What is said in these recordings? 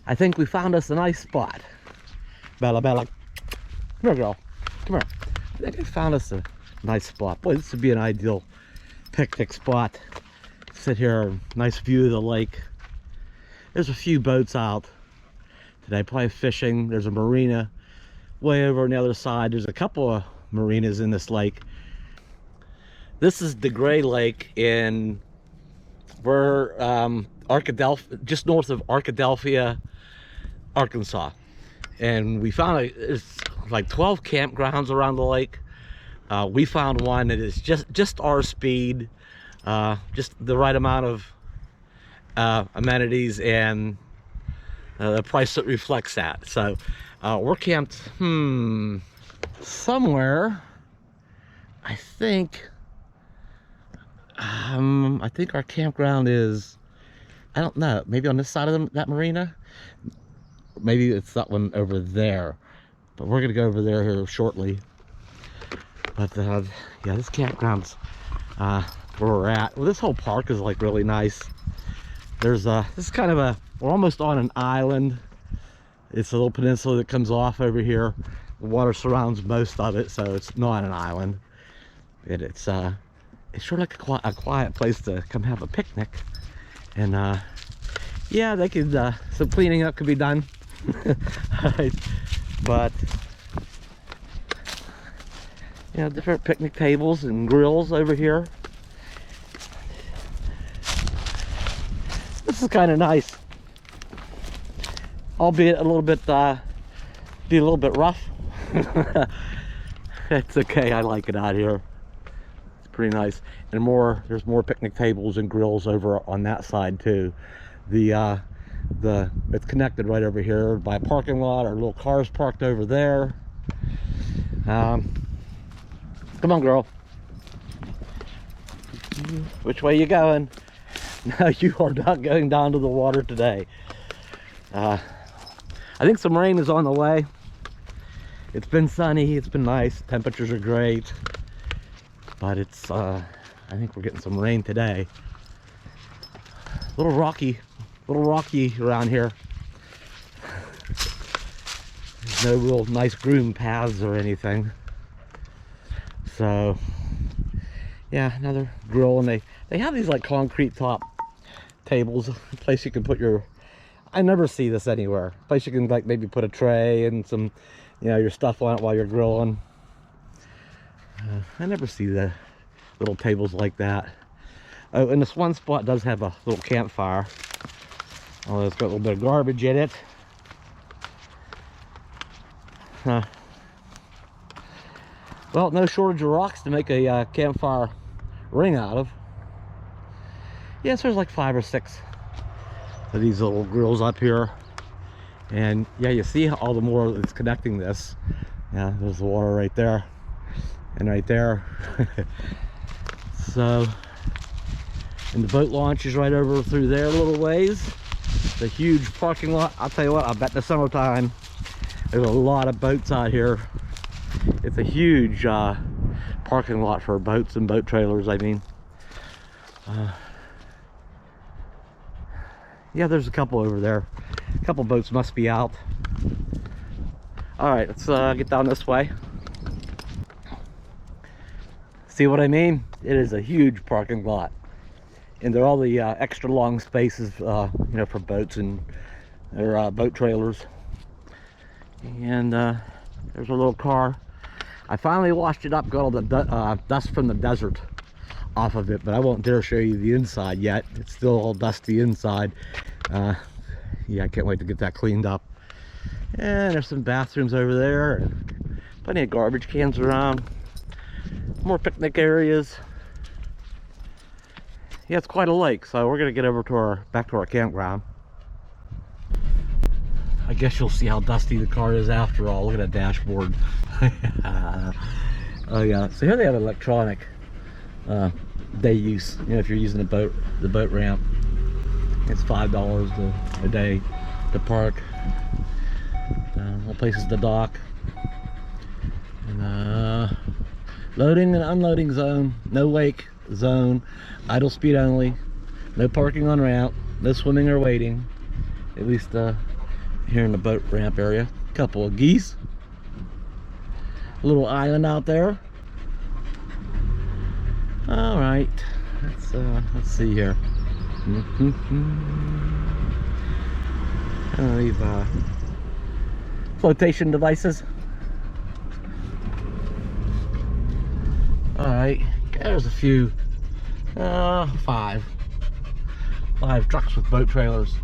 I think we found us a nice spot. Bella, Bella, come here, girl. Come here. I think I found us a nice spot. Boy, this would be an ideal picnic spot. Sit here, nice view of the lake. There's a few boats out today, probably fishing. There's a marina way over on the other side. There's a couple of marinas in this lake. This is the Gray Lake in we're just north of Arkadelphia, Arkansas, and we found it's like 12 campgrounds around the lake. We found one that is just our speed, just the right amount of amenities and the price that reflects that. So we're camped somewhere. I think our campground is, I don't know, maybe on this side of that marina. Maybe it's that one over there, but we're gonna go over there here shortly. But yeah, this campground's where we're at. Well, this whole park is like really nice. There's this is kind of we're almost on an island. It's a little peninsula that comes off over here. The water surrounds most of it, so it's not an island. And it's sort of like a quiet place to come have a picnic. And yeah, they could some cleaning up could be done. Right. But you know, different picnic tables and grills over here. This is kind of nice, albeit a little bit be a little bit rough. It's okay, I like it out here. It's pretty nice. And there's more picnic tables and grills over on that side too. It's connected right over here by a parking lot. Our little cars parked over there. Come on, girl. Which way you going? No, you are not going down to the water today. I think some rain is on the way. It's been sunny, it's been nice, temperatures are great, but it's I think we're getting some rain today. A little rocky around here. There's no real nice groomed paths or anything. So yeah, another grill, and they have these like concrete top tables, a place you can put your, I never see this anywhere, a place you can like maybe put a tray and some, you know, your stuff on it while you're grilling. I never see the little tables like that. Oh, and this one spot does have a little campfire. Oh, it's got a little bit of garbage in it. Well, no shortage of rocks to make a campfire ring out of. Yes, there's like 5 or 6 of these little grills up here. And yeah, you see all the more that's connecting this. Yeah, there's the water right there and right there. So, and the boat launch is right over through there a little ways. It's a huge parking lot. I'll tell you what, I bet in the summertime there's a lot of boats out here. It's a huge parking lot for boats and boat trailers, I mean. Yeah, there's a couple over there. A couple boats must be out. All right, let's get down this way. See what I mean? It is a huge parking lot. And there are all the extra long spaces, you know, for boats and their boat trailers. And there's a little car. I finally washed it up, got all the dust from the desert off of it, but I won't dare show you the inside yet. It's still all dusty inside. Yeah, I can't wait to get that cleaned up. And there's some bathrooms over there, and plenty of garbage cans around. More picnic areas. Yeah, it's quite a lake, so we're gonna get over to back to our campground. I guess you'll see how dusty the car is after all. Look at that dashboard. Oh yeah, so here they have electronic day use. You know, if you're using the boat ramp, it's $5 a day to park. All places to dock. And loading and unloading zone, no wake zone, idle speed only, no parking on ramp, no swimming or wading. At least here in the boat ramp area. A couple of geese. A little island out there. All right, let's see here. We've flotation devices. All right, there's a few, five trucks with boat trailers.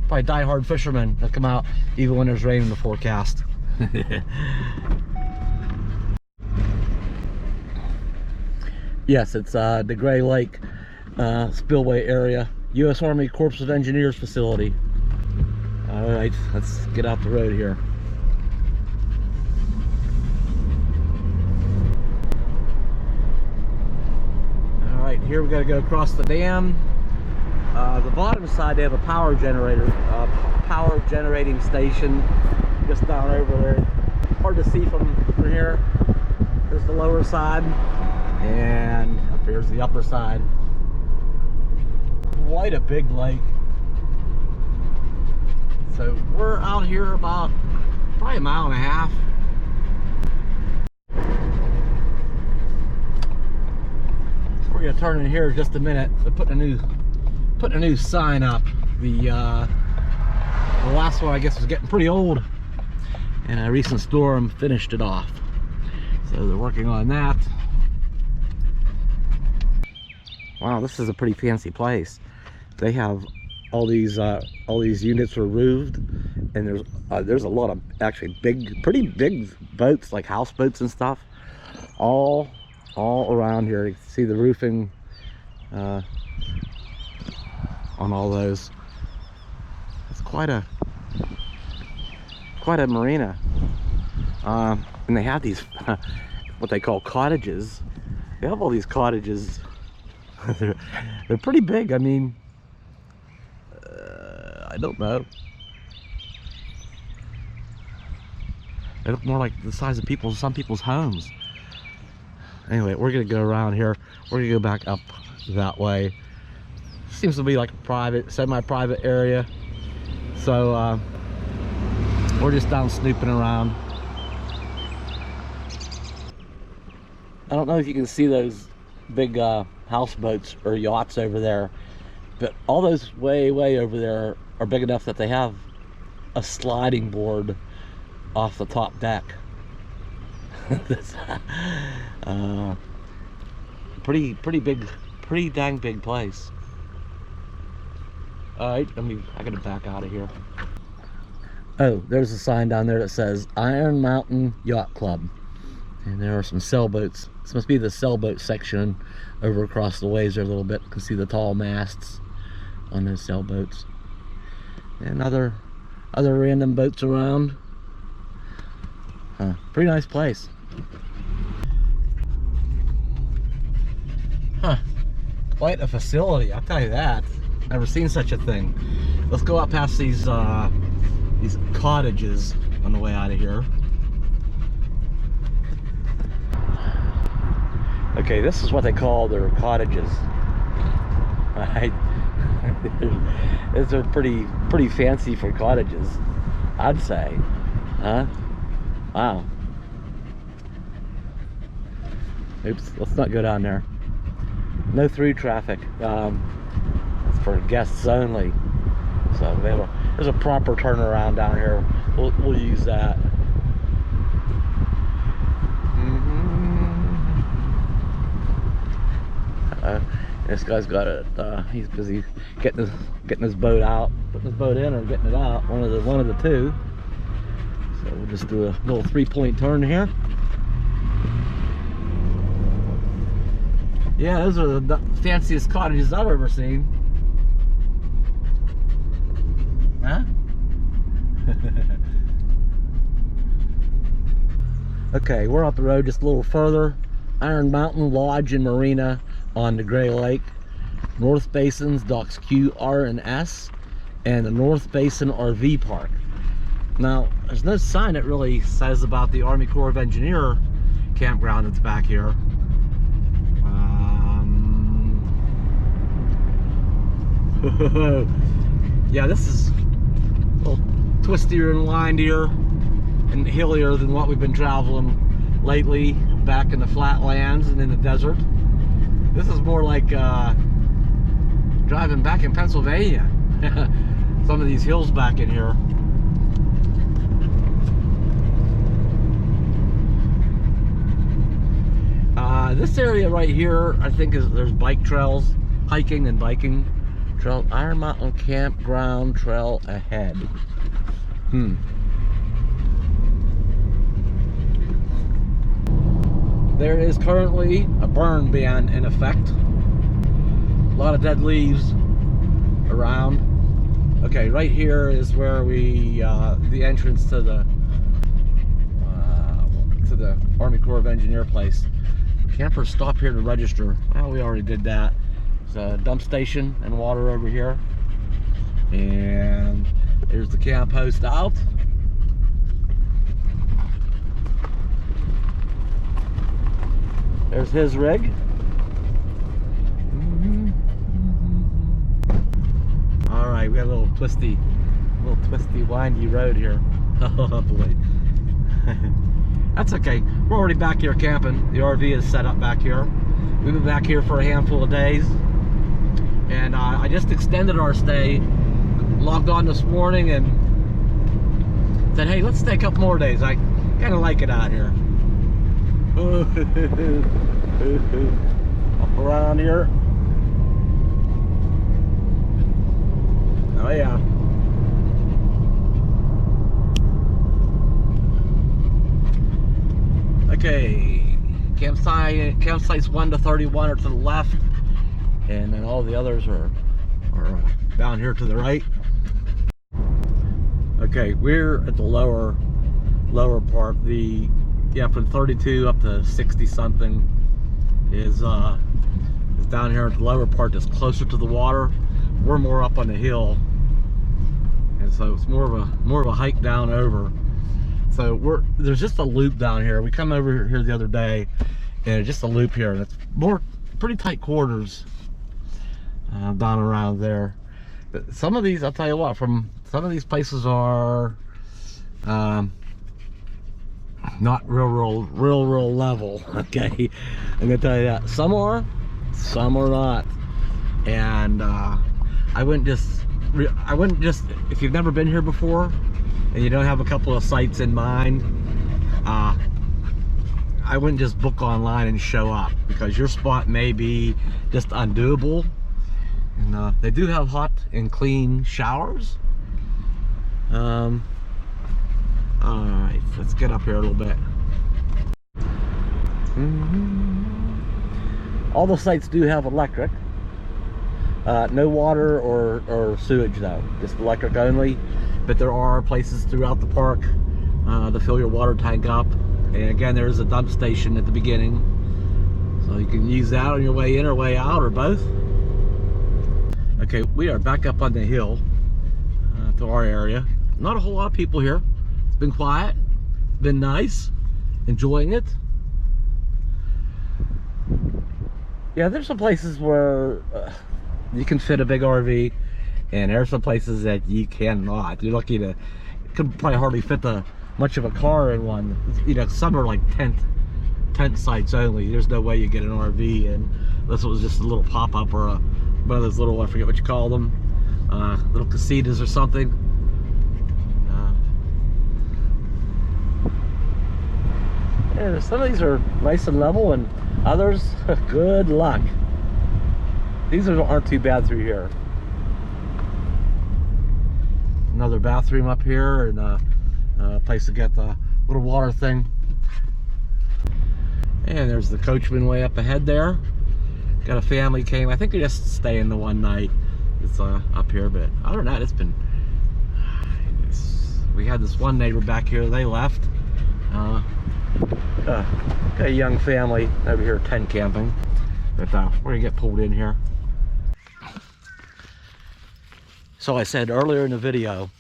Probably die-hard fishermen that come out even when there's rain in the forecast. Yes, it's the Gray Lake Spillway area, U.S. Army Corps of Engineers facility. All right, let's get out the road here. All right, here we got to go across the dam. The bottom side, they have a power generator, power generating station just down over there. Hard to see from here. There's the lower side, and up here's the upper side. Quite a big lake. So we're out here about probably a mile and a half. We're gonna turn in here in just a minute. They're putting a new sign up. The last one, I guess, was getting pretty old, and a recent storm finished it off. So they're working on that. Wow, this is a pretty fancy place. They have all these units are roofed, and there's a lot of actually pretty big boats, like houseboats and stuff, all around here. You can see the roofing on all those. It's quite a marina, and they have these what they call cottages. They have all these cottages. they're pretty big. I mean, I don't know. They look more like the size of some people's homes. Anyway, we're gonna go around here. We're gonna go back up that way. Seems to be like a private, semi-private area. So we're just down snooping around. I don't know if you can see those big houseboats or yachts over there, but all those way over there are big enough that they have a sliding board off the top deck. That's pretty big, pretty dang big place. All right, I gotta back out of here. Oh, there's a sign down there that says Iron Mountain Yacht Club, and there are some sailboats. This must be the sailboat section over across the ways there a little bit. You can see the tall masts on those sailboats, and other random boats around. Pretty nice place. Quite a facility, I'll tell you that. Never seen such a thing. Let's go out past these cottages on the way out of here. Okay, this is what they call their cottages. Right? These are pretty fancy for cottages, I'd say. Huh? Wow. Oops, let's not go down there. No through traffic. It's for guests only. So there's a proper turnaround down here. We'll use that. This guy's got it. He's busy getting his boat out, putting his boat in or getting it out. One of the two. So we'll just do a little 3-point turn here. Yeah, those are the fanciest cottages I've ever seen. Huh? Okay, we're up the road just a little further. Iron Mountain Lodge and Marina on the Gray Lake. North Basin's docks Q, R, and S, and the North Basin RV Park. Now, there's no sign that really says about the Army Corps of Engineer campground that's back here. Yeah, this is a little twistier and windier and hillier than what we've been traveling lately back in the flatlands and in the desert. This is more like driving back in Pennsylvania. Some of these hills back in here. This area right here, I think there's bike trails, hiking and biking trail. Iron Mountain Campground Trail ahead. There is currently a burn ban in effect. A lot of dead leaves around. Okay, right here is where we the entrance to the Army Corps of Engineer place. Campers stop here to register. Well, we already did that. There's a dump station and water over here, and there's the camp host out. There's his rig. All right, we got a little twisty, windy road here. Oh boy. That's okay. We're already back here camping. The RV is set up back here. We've been back here for a handful of days, and I just extended our stay. Logged on this morning and said, "Hey, let's stay a couple more days. I kind of like it out here." Up around here. Oh yeah. Okay, campsites 1 to 31 are to the left, and then all the others are down here to the right. Okay, we're at the lower part. From 32 up to 60 something is down here at the lower part that's closer to the water. We're more up on the hill, and so it's more of a hike down over. So there's just a loop down here. We come over here the other day, and it's just a loop here, and it's pretty tight quarters down around there. But some of these, I'll tell you what, some of these places are not real level. Okay, I'm gonna tell you that. Some are not, and I wouldn't just, if you've never been here before and you don't have a couple of sites in mind, I wouldn't just book online and show up, because your spot may be just undoable. And they do have hot and clean showers. All right, let's get up here a little bit. All the sites do have electric. No water or sewage though, just electric only. But there are places throughout the park to fill your water tank up. And again, there's a dump station at the beginning, so you can use that on your way in or way out, or both. Okay, we are back up on the hill to our area. Not a whole lot of people here. It's been quiet, been nice, enjoying it. Yeah, there's some places where you can fit a big RV, and there's some places that you cannot. You're lucky to, could probably hardly fit much of a car in one. You know, some are like tent sites only. There's no way you get an RV in unless it was just a little pop-up or one of those little, I forget what you call them, little casitas or something. Yeah, some of these are nice and level, and others, good luck. These aren't too bad through here. Another bathroom up here, and a place to get the little water thing. And there's the coachman way up ahead there. Got a family came. I think they're just staying the one night. It's up here, but other than that, we had this one neighbor back here. They left. Got a young family over here tent camping, but we're gonna get pulled in here. So I said earlier in the video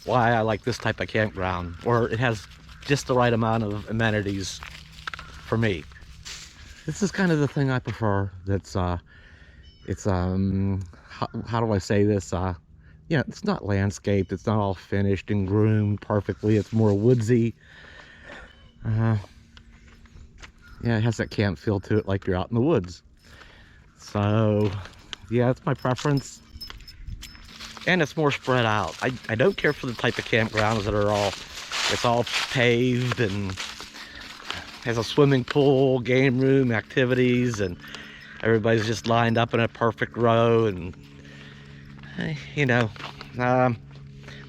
why I like this type of campground, or it has just the right amount of amenities for me. This is kind of the thing I prefer. That's it's how do I say this? Yeah, it's not landscaped. It's not all finished and groomed perfectly. It's more woodsy. Yeah, it has that camp feel to it, like you're out in the woods. So, yeah, that's my preference. And it's more spread out. I don't care for the type of campgrounds that are it's all paved and has a swimming pool, game room, activities, and everybody's just lined up in a perfect row and, you know,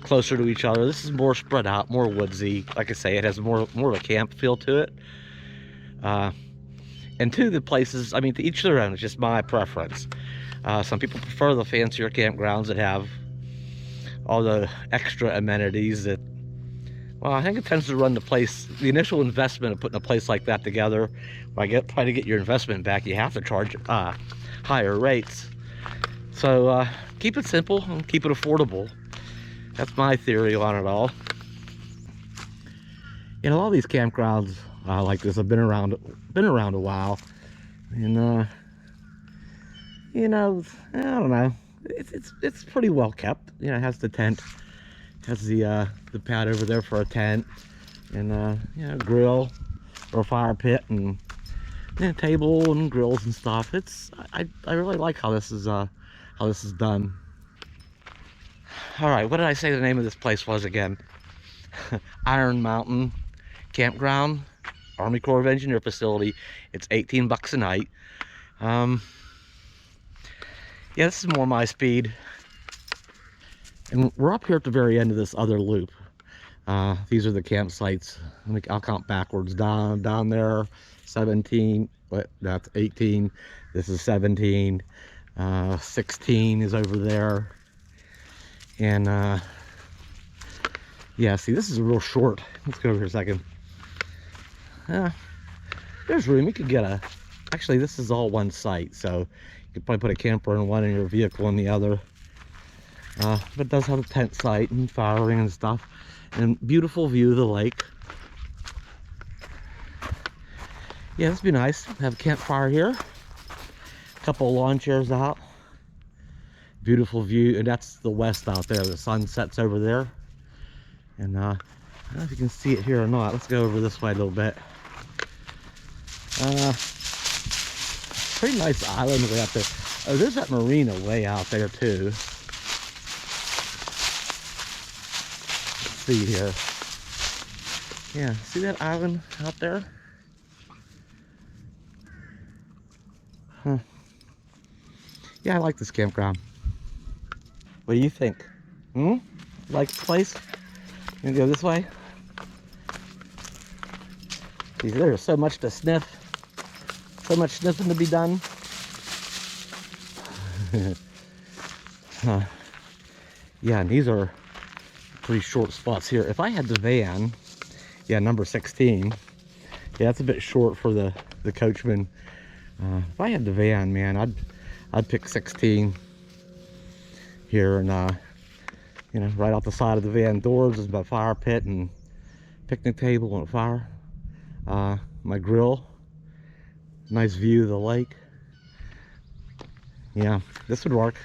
closer to each other. This is more spread out, more woodsy. Like I say, it has more of a camp feel to it. And two, the places, I mean, to each their own. It's just my preference. Some people prefer the fancier campgrounds that have all the extra amenities that, well, I think it tends to run the initial investment of putting a place like that together. By trying to get your investment back, you have to charge higher rates. So keep it simple and keep it affordable. That's my theory on it all. You know, all these campgrounds like this have been around a while, and you know, I don't know. It's pretty well kept. You know, it has the tent, has the pad over there for a tent, and you know, grill or a fire pit, and you know, table and grills and stuff. I really like how this is done. All right, what did I say the name of this place was again? Iron Mountain Campground, Army Corps of Engineer facility. It's 18 bucks a night. Yeah, this is more my speed. And we're up here at the very end of this other loop. These are the campsites. I'll count backwards. Down there, 17. What? That's 18. This is 17. 16 is over there. And yeah, see, this is a real short. Let's go over here a second. There's room. You could get actually, this is all one site, so you could probably put a camper in one and your vehicle in the other. But it does have a tent site and firing and stuff, and beautiful view of the lake. Yeah, this would be nice. Have a campfire here, a couple of lawn chairs out, beautiful view, and that's the west out there. The sun sets over there, and I don't know if you can see it here or not. Let's go over this way a little bit. Pretty nice island way out there. Oh, there's that marina way out there too. Let's see here. Yeah, see that island out there? Huh. Yeah, I like this campground. What do you think? Like the place? You gonna go this way? Geez, there's so much to sniff. So much sniffing to be done. Yeah, and these are pretty short spots here. If I had the van, yeah, number 16. Yeah, that's a bit short for the coachman. If I had the van, man, I'd pick 16 here, and you know, right off the side of the van doors is my fire pit and picnic table and a fire. My grill, nice view of the lake. Yeah, this would work.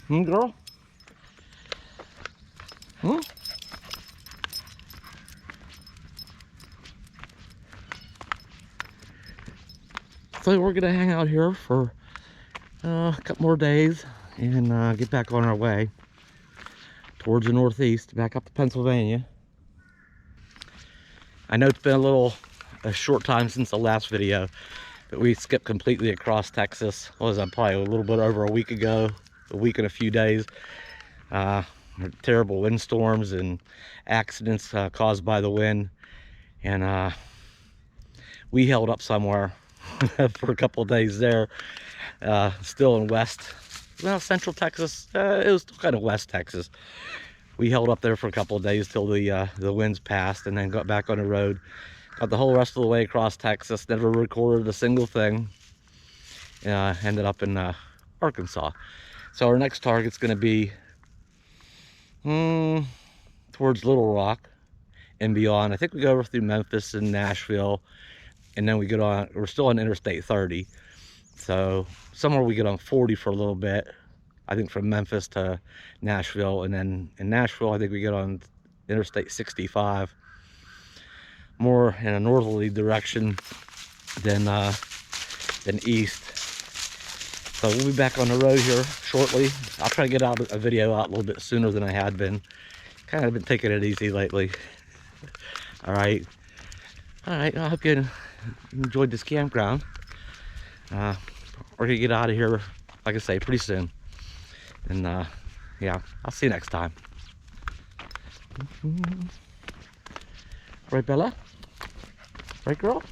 Girl? So we're gonna hang out here for a couple more days and get back on our way towards the northeast, back up to Pennsylvania. I know it's been a short time since the last video, but we skipped completely across Texas. What was that, probably a little bit over a week ago, a week and a few days. Terrible windstorms and accidents caused by the wind, and we held up somewhere for a couple of days there, still in central Texas. It was still kind of west Texas. We held up there for a couple of days till the winds passed, and then got back on the road. Got the whole rest of the way across Texas. Never recorded a single thing. Ended up in Arkansas. So our next target's going to be towards Little Rock, and beyond. I think we go over through Memphis and Nashville, and then we get on, we're still on Interstate 30. So somewhere we get on 40 for a little bit. I think from Memphis to Nashville, and then in Nashville, I think we get on Interstate 65, more in a northerly direction than east. So we'll be back on the road here shortly. I'll try to get out a video out a little bit sooner than I had been. Kind of been taking it easy lately. All right, I hope you enjoyed this campground. We're gonna get out of here, like I say, pretty soon. And yeah, I'll see you next time. Right, Bella? Right, girl?